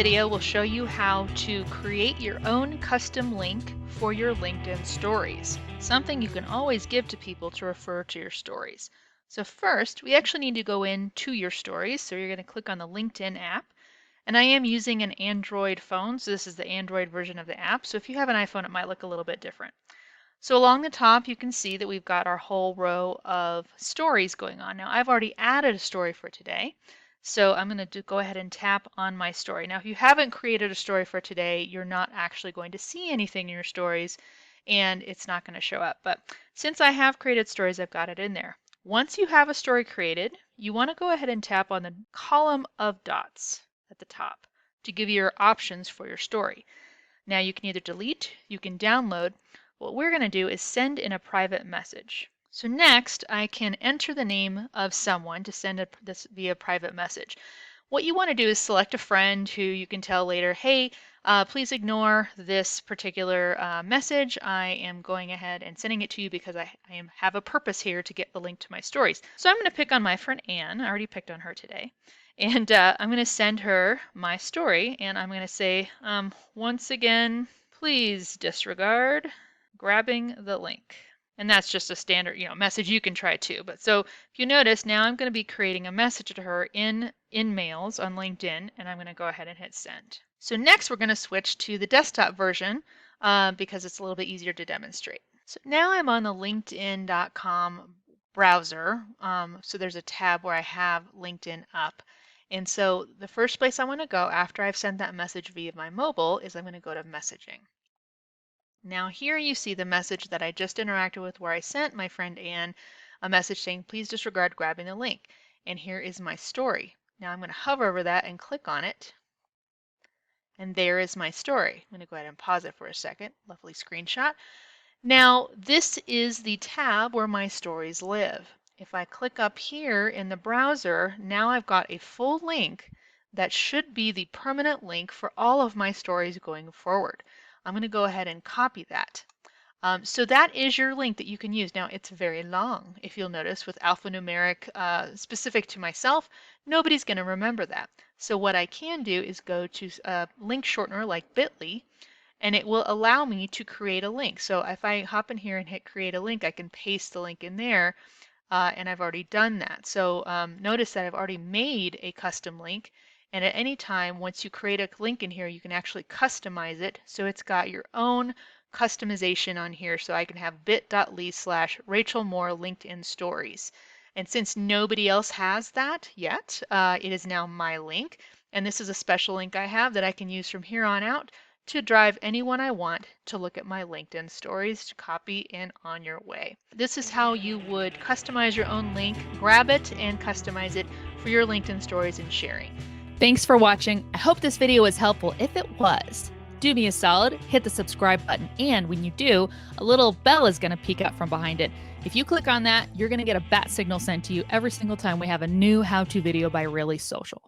video will show you how to create your own custom link for your LinkedIn stories, something you can always give to people to refer to your stories. So first, we actually need to go into your stories. So you're going to click on the LinkedIn app. And I am using an Android phone, so this is the Android version of the app. So if you have an iPhone, it might look a little bit different. So along the top, you can see that we've got our whole row of stories going on. Now, I've already added a story for today. So I'm going to go ahead and tap on my story. Now, if you haven't created a story for today, you're not actually going to see anything in your stories and it's not going to show up. But since I have created stories, I've got it in there. Once you have a story created, you want to go ahead and tap on the column of dots at the top to give you your options for your story. Now, you can either delete, you can download. What we're going to do is send in a private message. So next, I can enter the name of someone to send this via private message. What you want to do is select a friend who you can tell later, hey, please ignore this particular message. I am going ahead and sending it to you because I have a purpose here to get the link to my stories. So I'm going to pick on my friend Anne. I already picked on her today. And I'm going to send her my story. And I'm going to say, once again, please disregard grabbing the link. And that's just a standard, message you can try too. But so if you notice, now I'm going to be creating a message to her in Mails on LinkedIn, and I'm going to go ahead and hit send. So next we're going to switch to the desktop version because it's a little bit easier to demonstrate. So now I'm on the LinkedIn.com browser. So there's a tab where I have LinkedIn up. And so the first place I want to go after I've sent that message via my mobile is I'm going to go to messaging. Now here you see the message that I just interacted with where I sent my friend Anne a message saying, please disregard grabbing the link. And here is my story. Now I'm going to hover over that and click on it. And there is my story. I'm going to go ahead and pause it for a second. Lovely screenshot. Now this is the tab where my stories live. If I click up here in the browser, now I've got a full link that should be the permanent link for all of my stories going forward. I'm going to go ahead and copy that. So that is your link that you can use. Now it's very long, if you'll notice, with alphanumeric specific to myself. Nobody's going to remember that. So what I can do is go to a link shortener like Bitly, and it will allow me to create a link. So if I hop in here and hit create a link, I can paste the link in there, and I've already done that. So notice that I've already made a custom link. And at any time, once you create a link in here, you can actually customize it. So it's got your own customization on here. So I can have bit.ly/Rachel Moore LinkedIn Stories. And since nobody else has that yet, it is now my link. And this is a special link I have that I can use from here on out to drive anyone I want to look at my LinkedIn stories, to copy and on your way. This is how you would customize your own link, grab it and customize it for your LinkedIn stories and sharing. Thanks for watching. I hope this video was helpful. If it was, do me a solid, hit the subscribe button, and when you do, a little bell is going to peek out from behind it. If you click on that, you're going to get a bat signal sent to you every single time we have a new how-to video by Really Social.